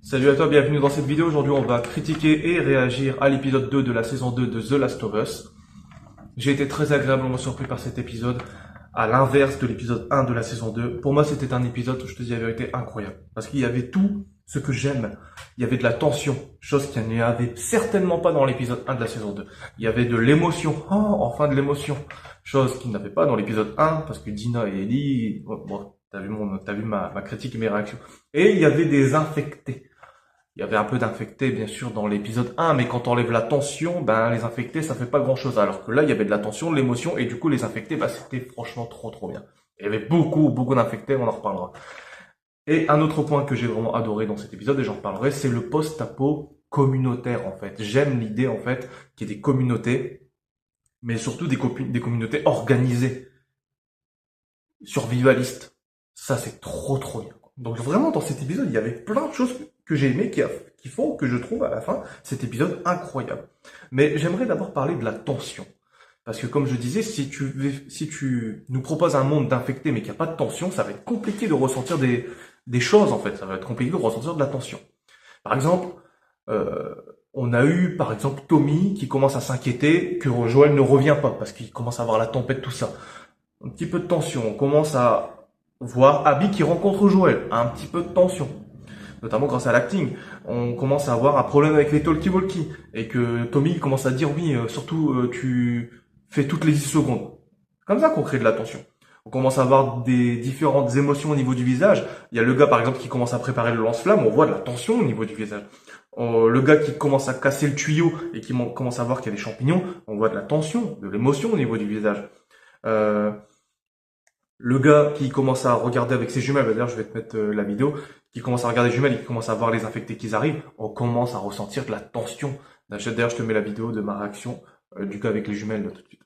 Salut à toi, bienvenue dans cette vidéo. Aujourd'hui, on va critiquer et réagir à l'épisode 2 de la saison 2 de The Last of Us. J'ai été très agréablement surpris par cet épisode, à l'inverse de l'épisode 1 de la saison 2. Pour moi, c'était un épisode, je te dis la vérité, incroyable. Parce qu'il y avait tout ce que j'aime. Il y avait de la tension, chose qu'il n'y avait certainement pas dans l'épisode 1 de la saison 2. Il y avait de l'émotion, enfin de l'émotion. Chose qu'il n'y avait pas dans l'épisode 1, parce que Dina et Ellie, bon, t'as vu ma critique et mes réactions. Et il y avait des infectés. Il y avait un peu d'infectés, bien sûr, dans l'épisode 1, mais quand on enlève la tension, ben, les infectés, ça fait pas grand chose. Alors que là, il y avait de la tension, de l'émotion, et du coup, les infectés, ben, c'était franchement trop bien. Il y avait beaucoup d'infectés, on en reparlera. Et un autre point que j'ai vraiment adoré dans cet épisode, et j'en reparlerai, c'est le post-apo communautaire, en fait. J'aime l'idée, en fait, qu'il y ait des communautés, mais surtout des communautés organisées, survivalistes. Ça, c'est trop bien. Donc vraiment, dans cet épisode, il y avait plein de choses que j'ai aimées qui font que je trouve à la fin cet épisode incroyable. Mais j'aimerais d'abord parler de la tension. Parce que comme je disais, si tu nous proposes un monde d'infectés mais qu'il n'y a pas de tension, ça va être compliqué de ressentir des choses en fait. Ça va être compliqué de ressentir de la tension. Par exemple, on a eu par exemple Tommy qui commence à s'inquiéter que Joël ne revient pas parce qu'il commence à avoir la tempête, tout ça. Un petit peu de tension. On commence à voir Abby qui rencontre Joël. Un petit peu de tension. Notamment grâce à l'acting. On commence à avoir un problème avec les talkie-walkie. Et que Tommy commence à dire oui, surtout tu fais toutes les 10 secondes. Comme ça qu'on crée de la tension. On commence à avoir des différentes émotions au niveau du visage. Il y a le gars par exemple qui commence à préparer le lance-flamme. On voit de la tension au niveau du visage. Le gars qui commence à casser le tuyau et qui commence à voir qu'il y a des champignons. On voit de la tension, de l'émotion au niveau du visage. Le gars qui commence à regarder avec ses jumelles, d'ailleurs je vais te mettre la vidéo, qui commence à regarder les jumelles et qui commence à voir les infectés qui arrivent, on commence à ressentir de la tension. D'ailleurs je te mets la vidéo de ma réaction du gars avec les jumelles là, tout de suite.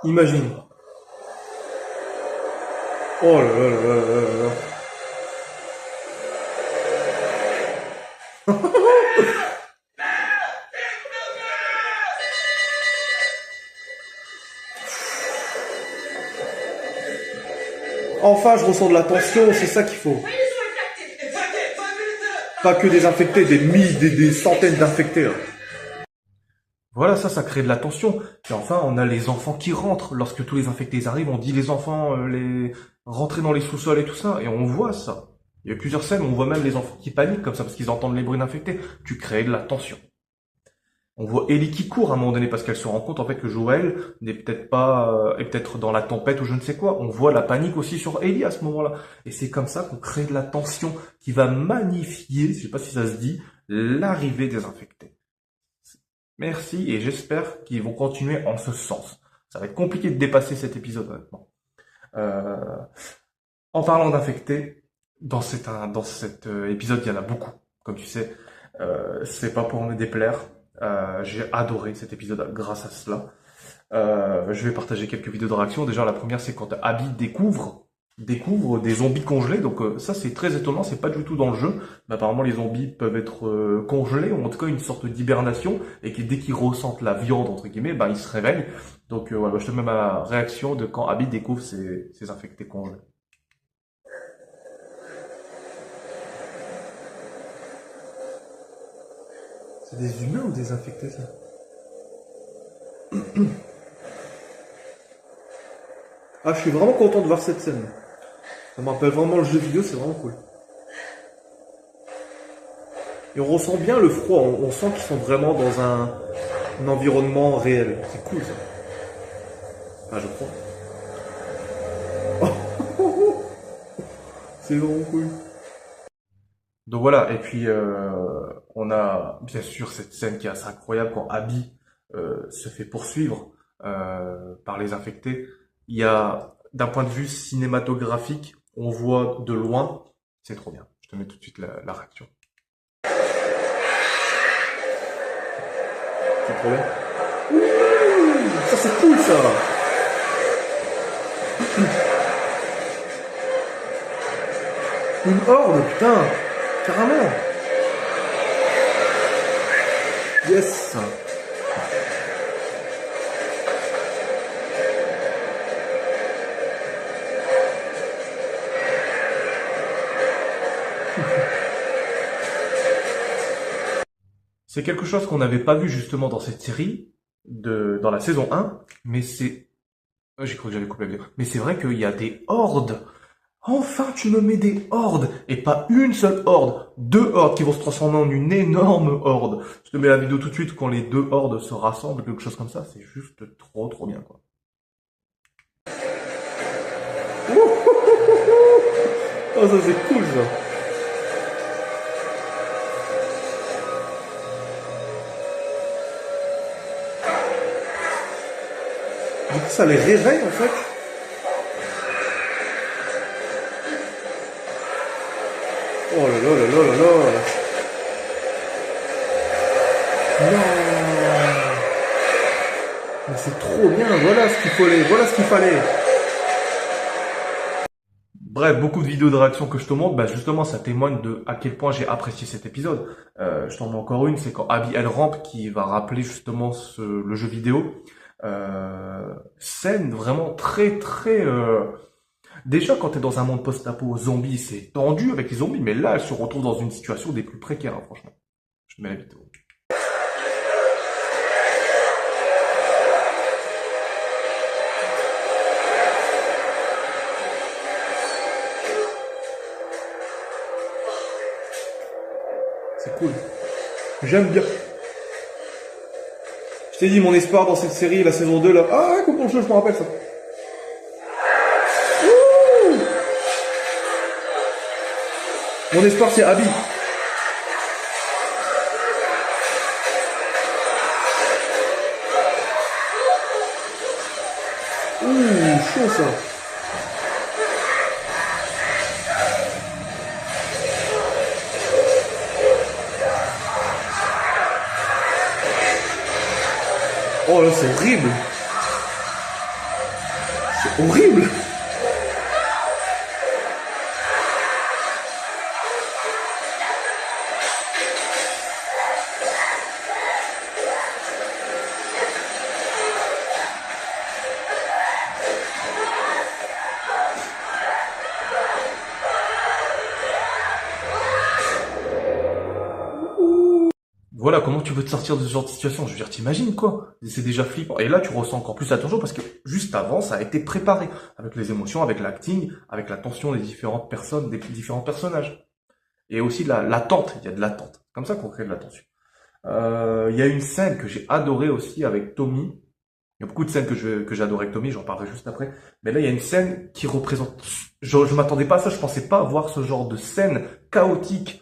Imagine. Oh là là là là là là. Enfin, je ressens de la tension, c'est ça qu'il faut. Pas que des infectés, des centaines d'infectés. Hein. Voilà, ça crée de la tension. Et enfin, on a les enfants qui rentrent. Lorsque tous les infectés arrivent, on dit les enfants les rentrer dans les sous-sols et tout ça. Et on voit ça. Il y a plusieurs scènes où on voit même les enfants qui paniquent comme ça parce qu'ils entendent les bruits d'infectés. Tu crées de la tension. On voit Ellie qui court à un moment donné parce qu'elle se rend compte en fait que Joël n'est peut-être pas est peut-être dans la tempête ou je ne sais quoi. On voit la panique aussi sur Ellie à ce moment-là. Et c'est comme ça qu'on crée de la tension qui va magnifier, je sais pas si ça se dit, l'arrivée des infectés. Merci et j'espère qu'ils vont continuer en ce sens. Ça va être compliqué de dépasser cet épisode honnêtement. En parlant d'infectés, dans cet épisode il y en a beaucoup, comme tu sais. C'est pas pour me déplaire. J'ai adoré cet épisode grâce à cela. Je vais partager quelques vidéos de réaction. Déjà, la première, c'est quand Abby découvre des zombies congelés. Donc ça, c'est très étonnant. C'est pas du tout dans le jeu. Mais apparemment, les zombies peuvent être congelés, ou en tout cas une sorte d'hibernation, et que dès qu'ils ressentent la viande entre guillemets, ben ils se réveillent. Donc voilà, je te mets ma réaction de quand Abby découvre ces infectés congelés. C'est des humains ou des infectés, ça? Ah, je suis vraiment content de voir cette scène. Ça me rappelle vraiment le jeu vidéo, c'est vraiment cool. Et on ressent bien le froid, on sent qu'ils sont vraiment dans un environnement réel. C'est cool ça. Ah, je crois. C'est vraiment cool. Donc voilà, et puis on a bien sûr cette scène qui est assez incroyable quand Abby se fait poursuivre par les infectés. Il y a, d'un point de vue cinématographique, on voit de loin, c'est trop bien. Je te mets tout de suite la réaction. C'est trop bien. Ouh, ça c'est cool ça. Une horde, putain, carrément. Yes. C'est quelque chose qu'on n'avait pas vu justement dans cette série, dans la saison 1, mais c'est... J'ai cru que j'allais couper la vidéo. Mais c'est vrai qu'il y a des hordes. Enfin, tu me mets des hordes, et pas une seule horde, deux hordes qui vont se transformer en une énorme horde. Je te mets la vidéo tout de suite quand les deux hordes se rassemblent, quelque chose comme ça, c'est juste trop bien, quoi. Oh, ça c'est cool, ça. Du coup, ça les réveille, en fait. Oh là là là là là là. Non. Mais c'est trop bien, voilà ce qu'il fallait, voilà ce qu'il fallait. Bref, beaucoup de vidéos de réaction que je te montre, bah justement, ça témoigne de à quel point j'ai apprécié cet épisode. Je t'en mets encore une, c'est quand Abby elle rampe qui va rappeler justement le jeu vidéo. Scène vraiment très... Déjà, quand t'es dans un monde post-apo zombie, c'est tendu avec les zombies, mais là, elle se retrouve dans une situation des plus précaires, hein, franchement. Je te mets la vidéo. C'est cool. J'aime bien. Je t'ai dit, mon espoir dans cette série, la saison 2, là. Ah, ouais, comment le jeu, je me rappelle ça. Ouh, mon espoir, c'est Abby. Ouh, chaud ça. Oh là, c'est horrible. C'est horrible. Voilà, comment tu veux te sortir de ce genre de situation? Je veux dire, t'imagines quoi? C'est déjà flippant. Et là, tu ressens encore plus la tension parce que juste avant, ça a été préparé avec les émotions, avec l'acting, avec la tension des différentes personnes, des différents personnages. Et aussi l'attente, il y a de l'attente. C'est comme ça qu'on crée de la tension. Il y a une scène que j'ai adorée aussi avec Tommy. Il y a beaucoup de scènes que j'ai adorées avec Tommy, j'en parlerai juste après. Mais là, il y a une scène qui représente... Je m'attendais pas à ça, je pensais pas voir ce genre de scène chaotique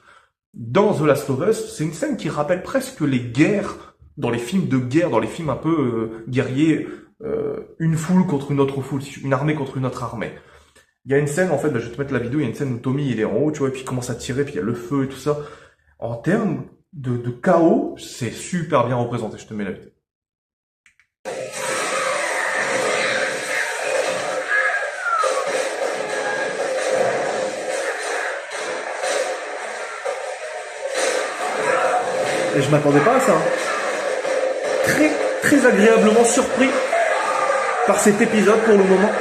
dans The Last of Us. C'est une scène qui rappelle presque les guerres, dans les films de guerre, dans les films un peu guerriers, une foule contre une autre foule, une armée contre une autre armée. Il y a une scène, en fait, bah, je vais te mettre la vidéo, il y a une scène où Tommy, il est en haut, tu vois, et puis il commence à tirer, puis il y a le feu et tout ça. En termes de chaos, c'est super bien représenté, je te mets la vidéo. Et je m'attendais pas à ça. Très agréablement surpris par cet épisode pour le moment.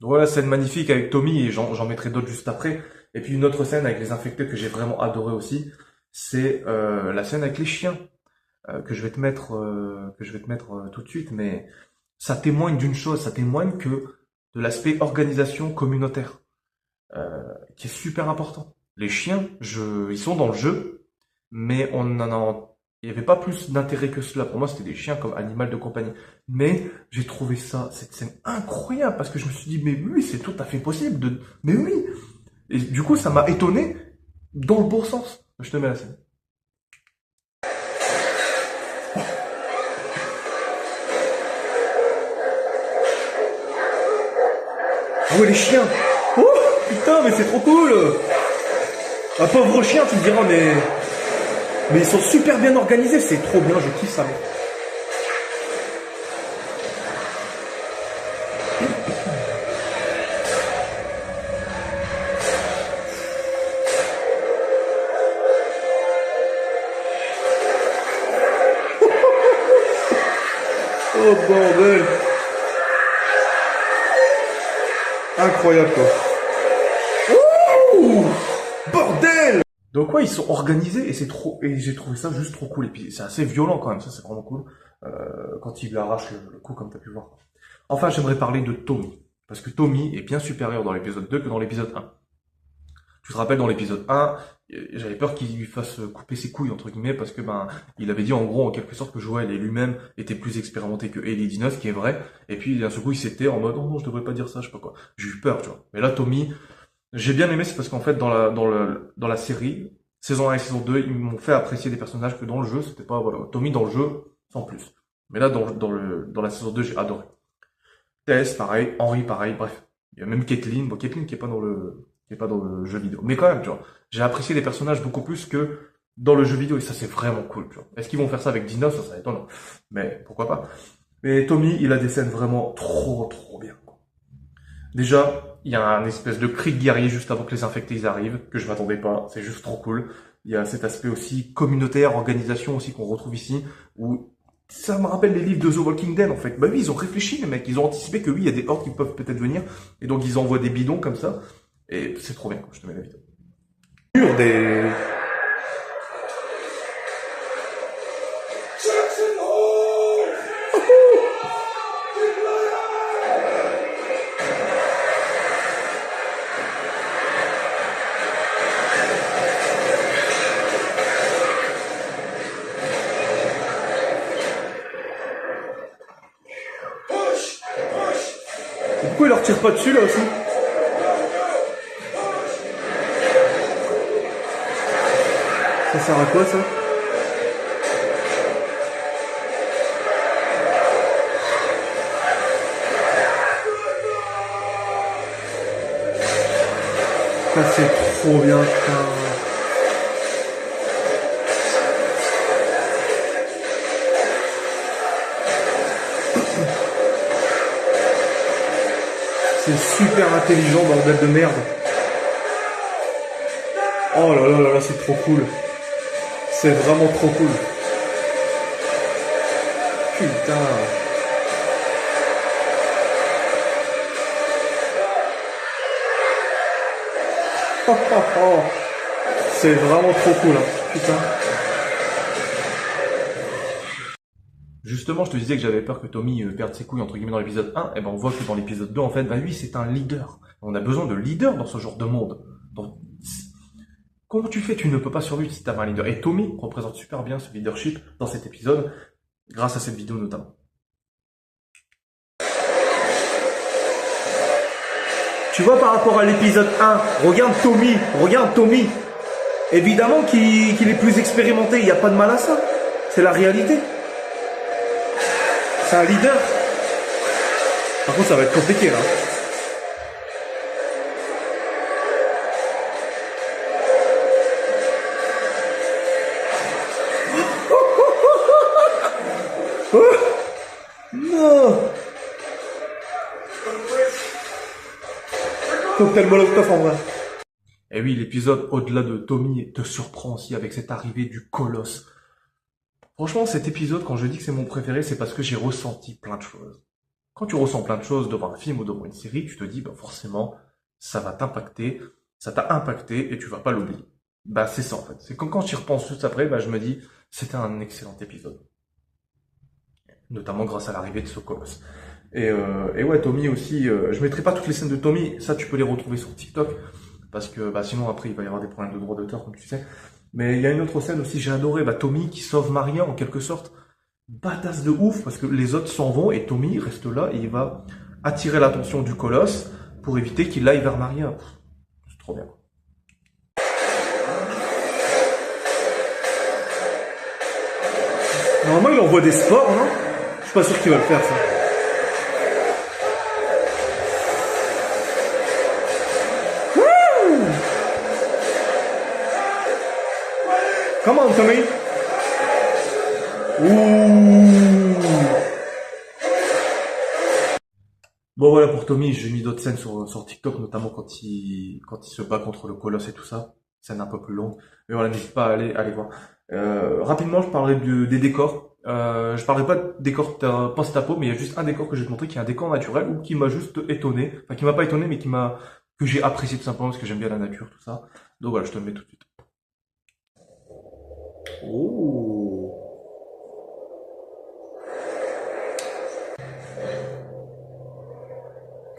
Voilà, scène magnifique avec Tommy, et j'en mettrai d'autres juste après. Et puis une autre scène avec les infectés que j'ai vraiment adoré aussi, c'est la scène avec les chiens que je vais te mettre tout de suite. Mais ça témoigne d'une chose, ça témoigne que de l'aspect organisation communautaire qui est super important. Les chiens, ils sont dans le jeu, mais il n'y avait pas plus d'intérêt que cela. Pour moi, c'était des chiens comme animal de compagnie. Mais j'ai trouvé cette scène incroyable parce que je me suis dit, mais oui, c'est tout à fait possible. Mais oui. Et du coup, ça m'a étonné dans le bon sens. Je te mets la scène. Ah ouais, les chiens. Oh, putain, mais c'est trop cool. Un pauvre chien, tu me diras, mais ils sont super bien organisés, c'est trop bien, je kiffe ça. Oh bordel. Incroyable quoi. Ouh, bordel. Donc ouais, ils sont organisés et c'est trop, et j'ai trouvé ça juste trop cool. Et puis c'est assez violent quand même, ça c'est vraiment cool. Quand il lui arrache le cou comme t'as pu voir. Enfin, j'aimerais parler de Tommy. Parce que Tommy est bien supérieur dans l'épisode 2 que dans l'épisode 1. Tu te rappelles dans l'épisode 1, j'avais peur qu'il lui fasse couper ses couilles entre guillemets parce que il avait dit en gros en quelque sorte que Joel et lui-même étaient plus expérimentés que Ellie Dinos, ce qui est vrai. Et puis d'un seul coup il s'était en mode oh non je devrais pas dire ça, je sais pas quoi. J'ai eu peur, tu vois. Mais là Tommy, j'ai bien aimé, c'est parce qu'en fait dans la série saison 1 et saison 2, ils m'ont fait apprécier des personnages que dans le jeu c'était pas voilà Tommy dans le jeu sans plus. Mais là dans la saison 2 j'ai adoré. Tess pareil, Henry pareil, bref. Il y a même Caitlyn, bon Caitlyn qui est pas dans le jeu vidéo. Mais quand même, tu vois, j'ai apprécié les personnages beaucoup plus que dans le jeu vidéo et ça c'est vraiment cool, tu vois. Est-ce qu'ils vont faire ça avec Dinos? Ça serait étonnant. Mais pourquoi pas. Mais Tommy, il a des scènes vraiment trop bien. Déjà, il y a un espèce de cri de guerrier juste avant que les infectés ils arrivent, que je m'attendais pas, c'est juste trop cool. Il y a cet aspect aussi communautaire, organisation aussi qu'on retrouve ici, où ça me rappelle les livres de The Walking Dead en fait. Bah oui, ils ont réfléchi les mecs, ils ont anticipé que oui, il y a des hordes qui peuvent peut-être venir, et donc ils envoient des bidons comme ça, et c'est trop bien, je te mets la vidéo. Des... Pourquoi il leur tire pas dessus là aussi? Ça sert à quoi ça? Ça c'est trop bien, putain. C'est super intelligent, bordel de merde. Oh là là là là, c'est trop cool. C'est vraiment trop cool. Putain. Oh, oh, oh. C'est vraiment trop cool, hein. Putain. Justement, je te disais que j'avais peur que Tommy perde ses couilles entre guillemets dans l'épisode 1, et ben on voit que dans l'épisode 2, en fait, bah lui c'est un leader. On a besoin de leaders dans ce genre de monde. Donc, comment tu fais? Tu ne peux pas survivre si t'as pas un leader. Et Tommy représente super bien ce leadership dans cet épisode, grâce à cette vidéo notamment. Tu vois par rapport à l'épisode 1, regarde Tommy. Évidemment qu'il est plus expérimenté, il n'y a pas de mal à ça. C'est la réalité. C'est un leader. Par contre, ça va être compliqué là. Non. Cocktail Molotov en vrai. Et oui, l'épisode au-delà de Tommy te surprend aussi avec cette arrivée du colosse. Franchement, cet épisode, quand je dis que c'est mon préféré, c'est parce que j'ai ressenti plein de choses. Quand tu ressens plein de choses devant un film ou devant une série, tu te dis, bah forcément, ça va t'impacter, ça t'a impacté et tu vas pas l'oublier. Bah c'est ça en fait. C'est quand j'y repense juste après, bah je me dis, c'était un excellent épisode. Notamment grâce à l'arrivée de ce colosse. Et ouais, Tommy aussi, je mettrai pas toutes les scènes de Tommy, ça tu peux les retrouver sur TikTok, parce que bah sinon après il va y avoir des problèmes de droit d'auteur comme tu sais. Mais il y a une autre scène aussi, j'ai adoré, bah Tommy qui sauve Maria en quelque sorte. Badass de ouf, parce que les autres s'en vont et Tommy reste là et il va attirer l'attention du colosse pour éviter qu'il aille vers Maria. C'est trop bien. Normalement il envoie des sports, non? Je suis pas sûr qu'il va le faire ça. Come on, Tommy. Ouh. Bon voilà pour Tommy, j'ai mis d'autres scènes sur TikTok, notamment quand il se bat contre le colosse et tout ça. Scène un peu plus longue. Mais voilà, n'hésite pas à aller voir. Rapidement, je parlerai des décors. Je parlerai pas de décor post-apo, mais il y a juste un décor que je vais te montrer qui est un décor naturel ou qui m'a juste étonné. Enfin, qui m'a pas étonné, mais que j'ai apprécié tout simplement parce que j'aime bien la nature, tout ça. Donc voilà, je te le mets tout de suite. Oh.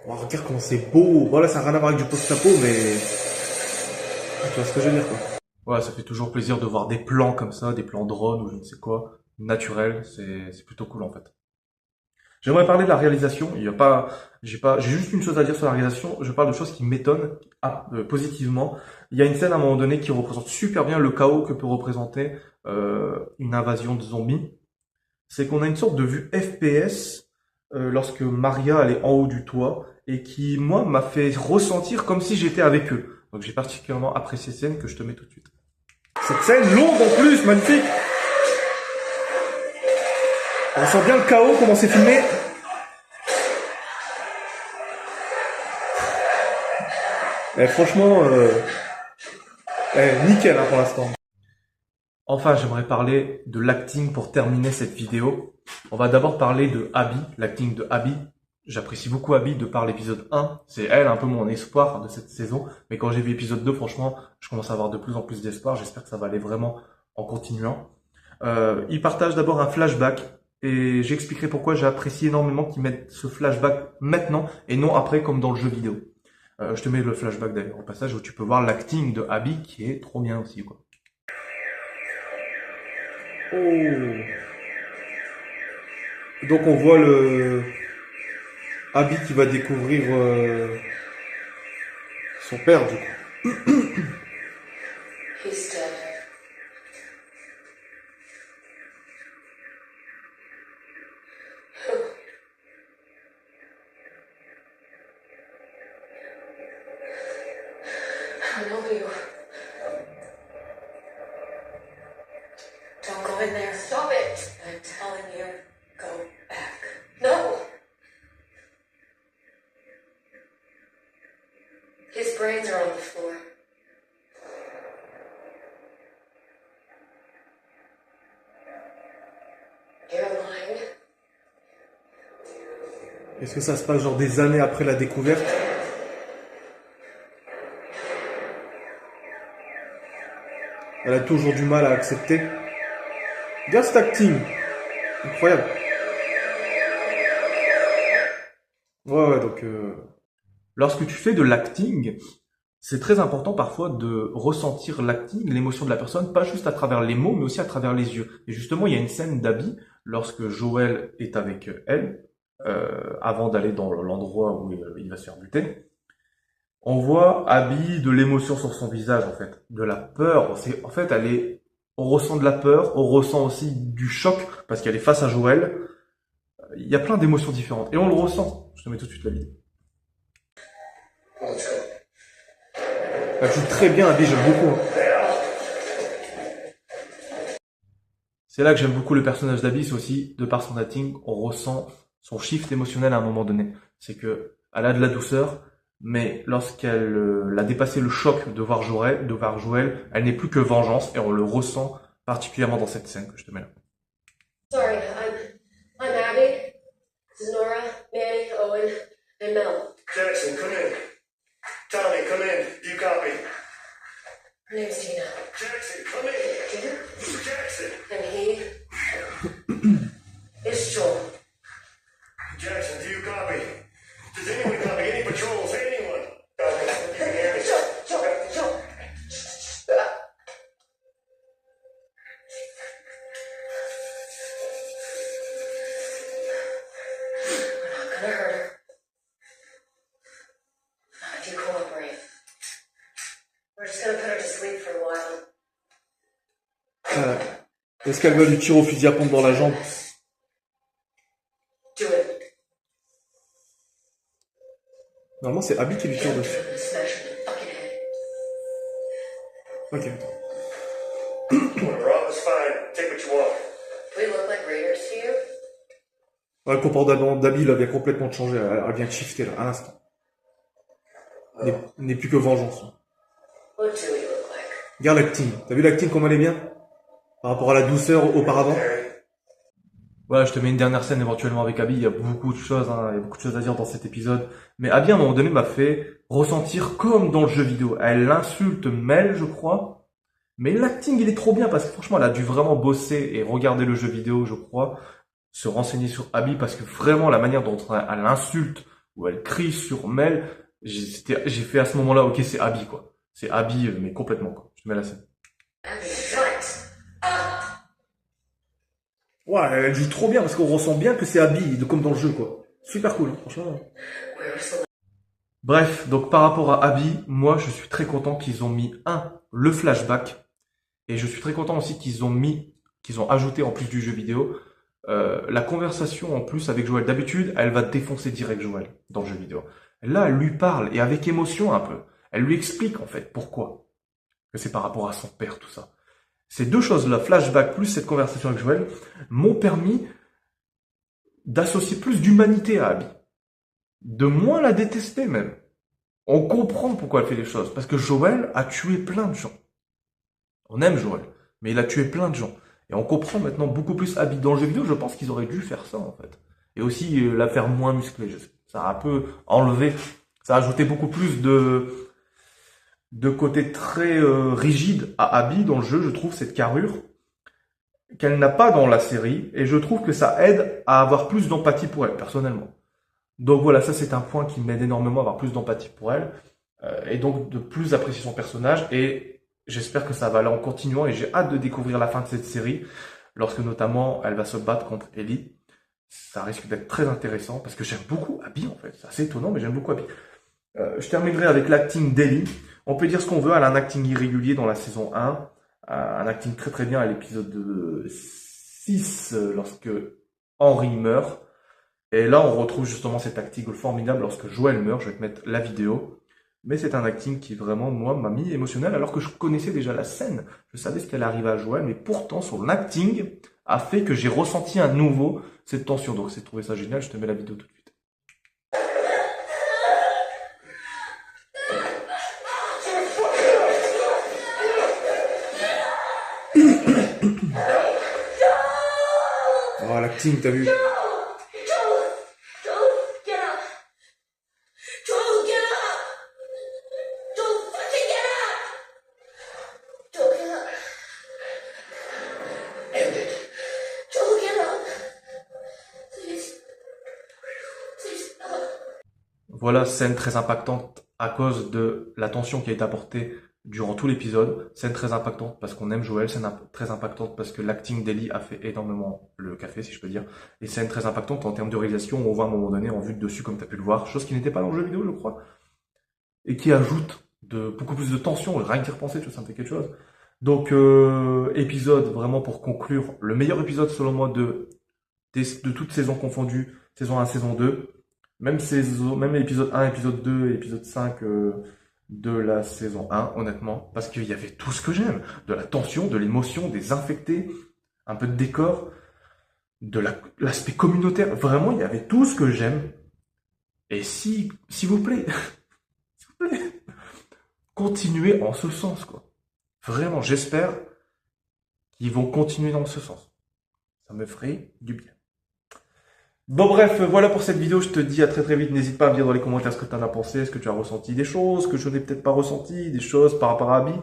Oh, regarde comment c'est beau. Voilà, ça n'a rien à voir avec du post-apo, mais tu vois ce que je veux dire, quoi. Ouais, ça fait toujours plaisir de voir des plans comme ça, des plans drone ou je ne sais quoi, naturels. C'est plutôt cool en fait. J'aimerais parler de la réalisation. Il y a pas, j'ai juste une chose à dire sur la réalisation. Je parle de choses qui m'étonnent positivement. Il y a une scène à un moment donné qui représente super bien le chaos que peut représenter une invasion de zombies. C'est qu'on a une sorte de vue FPS lorsque Maria elle est en haut du toit et qui, moi, m'a fait ressentir comme si j'étais avec eux. Donc j'ai particulièrement apprécié cette scène que je te mets tout de suite. Cette scène longue en plus, magnifique. On sent bien le chaos, comment c'est filmé. Franchement, nickel hein, pour l'instant. Enfin, j'aimerais parler de l'acting pour terminer cette vidéo. On va d'abord parler de Abby, l'acting de Abby. J'apprécie beaucoup Abby de par l'épisode 1. C'est elle un peu mon espoir de cette saison. Mais quand j'ai vu l'épisode 2, franchement, je commence à avoir de plus en plus d'espoir. J'espère que ça va aller vraiment en continuant. Il partage d'abord un flashback. Et j'expliquerai pourquoi j'ai apprécié énormément qu'ils mettent ce flashback maintenant et non après comme dans le jeu vidéo. Je te mets le flashback d'ailleurs au passage où tu peux voir l'acting de Abby qui est trop bien aussi, quoi. Oh. Donc on voit le Abby qui va découvrir son père du coup. He's dead. I know you. Don't go in there. Stop it. I'm telling you, go back. No. His brains are on the floor. You're lying. Est-ce que ça se passe genre des années après la découverte? Elle a toujours du mal à accepter. Regarde cet acting. Incroyable. Ouais, donc... Lorsque tu fais de l'acting, c'est très important parfois de ressentir l'acting, l'émotion de la personne, pas juste à travers les mots, mais aussi à travers les yeux. Et justement, il y a une scène d'Abby, lorsque Joel est avec elle, avant d'aller dans l'endroit où il va se faire buter. On voit Abby de l'émotion sur son visage, en fait, de la peur. En fait, on ressent de la peur, on ressent aussi du choc parce qu'elle est face à Joel. Il y a plein d'émotions différentes et on le ressent. Je te mets tout de suite la vidéo. Elle joue très bien, Abby, j'aime beaucoup. C'est là que j'aime beaucoup le personnage d'Abby, c'est aussi de par son acting, on ressent son shift émotionnel à un moment donné. C'est que elle a de la douceur. Mais lorsqu'elle a dépassé le choc de voir Joel, elle n'est plus que vengeance et on le ressent particulièrement dans cette scène que je te mets là. Sorry, I'm Abby. This is Nora, Manny, Owen, and Mel. Jackson, come in. Tommy, come in. Do you copy? Her name's Tina. Jackson, come in. Tina? Jackson. And he is Joel. Jackson, do you copy? Does anyone copy? Any patrols? Anyone? Joel. We're not gonna hurt her. Not if you cooperate. We're just gonna put her to sleep for a while. Est-ce qu'elle va lui tirer au fusil à pompe dans la jambe? Do it. Normalement, c'est Abby qui lui tire dessus. Smash her in the fucking head. Ok. Rob is fine. Take what you want. Do we look like raiders to you? Ouais, le comportement d'Abby, il a bien complètement changé. Elle vient de shifter, là, à l'instant. N'est plus que vengeance. What do we look like? Regarde l'acting. T'as vu l'acting, comment elle est bien? Par rapport à la douceur auparavant? Voilà, je te mets une dernière scène éventuellement avec Abby. Il y a beaucoup de choses, hein, il y a beaucoup de choses à dire dans cet épisode. Mais Abby, à un moment donné, m'a fait ressentir comme dans le jeu vidéo. Elle insulte Mel, je crois. Mais l'acting, il est trop bien parce que franchement, elle a dû vraiment bosser et regarder le jeu vidéo, je crois, se renseigner sur Abby parce que vraiment la manière dont elle insulte ou elle crie sur Mel, j'ai fait à ce moment-là, ok, c'est Abby quoi. C'est Abby, mais complètement quoi. Je te mets la scène. Ouais, elle joue trop bien parce qu'on ressent bien que c'est Abby, comme dans le jeu quoi. Super cool, hein, franchement. Bref, donc par rapport à Abby, moi je suis très content qu'ils ont mis le flashback. Et je suis très content aussi qu'ils ont ajouté en plus du jeu vidéo, la conversation en plus avec Joël. D'habitude, elle va défoncer direct Joël dans le jeu vidéo. Là, elle lui parle et avec émotion un peu. Elle lui explique en fait pourquoi. Que c'est par rapport à son père, tout ça. Ces deux choses-là, flashback plus cette conversation avec Joël, m'ont permis d'associer plus d'humanité à Abby. De moins la détester même. On comprend pourquoi elle fait les choses. Parce que Joël a tué plein de gens. On aime Joël, mais il a tué plein de gens. Et on comprend maintenant beaucoup plus Abby. Dans le jeu vidéo, je pense qu'ils auraient dû faire ça, en fait. Et aussi la faire moins musclée, je sais. Ça a un peu enlevé, ça a ajouté beaucoup plus de côté très rigide à Abby dans le jeu, je trouve, cette carrure qu'elle n'a pas dans la série. Et je trouve que ça aide à avoir plus d'empathie pour elle, personnellement. Donc voilà, ça c'est un point qui m'aide énormément à avoir plus d'empathie pour elle. Et donc de plus apprécier son personnage. Et j'espère que ça va aller en continuant et j'ai hâte de découvrir la fin de cette série, lorsque notamment elle va se battre contre Ellie. Ça risque d'être très intéressant parce que j'aime beaucoup Abby en fait. C'est assez étonnant, mais j'aime beaucoup Abby. Je terminerai avec l'acting d'Ellie. On peut dire ce qu'on veut, elle a un acting irrégulier dans la saison 1, un acting très très bien à l'épisode 6 lorsque Henry meurt. Et là, on retrouve justement cet acting formidable lorsque Joël meurt. Je vais te mettre la vidéo. Mais c'est un acting qui vraiment, moi, m'a mis émotionnel alors que je connaissais déjà la scène. Je savais ce qu'elle arrivait à Joël, mais pourtant, son acting a fait que j'ai ressenti à nouveau cette tension. Donc, c'est trouvé ça génial. Je te mets la vidéo tout de suite. Oh, l'acting, t'as vu? Voilà, scène très impactante à cause de la tension qui a été apportée durant tout l'épisode. Scène très impactante parce qu'on aime Joël, scène très impactante parce que l'acting d'Ellie a fait énormément le café, si je peux dire. Et scène très impactante en termes de réalisation, on voit à un moment donné en vue de dessus, comme tu as pu le voir, chose qui n'était pas dans le jeu vidéo, je crois, et qui ajoute beaucoup plus de tension, rien que d'y repenser, tu vois, ça me fait quelque chose. Donc, épisode vraiment pour conclure, le meilleur épisode selon moi de toutes saisons confondues, saison 1, saison 2. Même épisode 1, épisode 2 et épisode 5 de la saison 1, honnêtement. Parce qu'il y avait tout ce que j'aime. De la tension, de l'émotion, des infectés, un peu de décor, de l'aspect communautaire. Vraiment, il y avait tout ce que j'aime. Et s'il vous plaît, s'il vous plaît, continuez en ce sens, quoi. Vraiment, j'espère qu'ils vont continuer dans ce sens. Ça me ferait du bien. Bon bref, voilà pour cette vidéo, je te dis à très très vite, n'hésite pas à me dire dans les commentaires ce que tu en as pensé, est-ce que tu as ressenti des choses que je n'ai peut-être pas ressenti, des choses par rapport à Abby,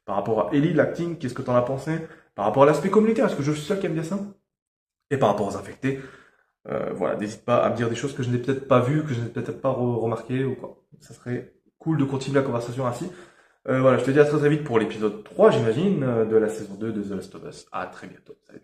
par rapport à Ellie, l'acting, qu'est-ce que tu en as pensé, par rapport à l'aspect communautaire, est-ce que je suis seul qui aime bien ça, et par rapport aux infectés, voilà, n'hésite pas à me dire des choses que je n'ai peut-être pas vues, que je n'ai peut-être pas remarquées ou quoi, ça serait cool de continuer la conversation ainsi. Voilà, je te dis à très très vite pour l'épisode 3 j'imagine, de la saison 2 de The Last of Us, à très bientôt, salut.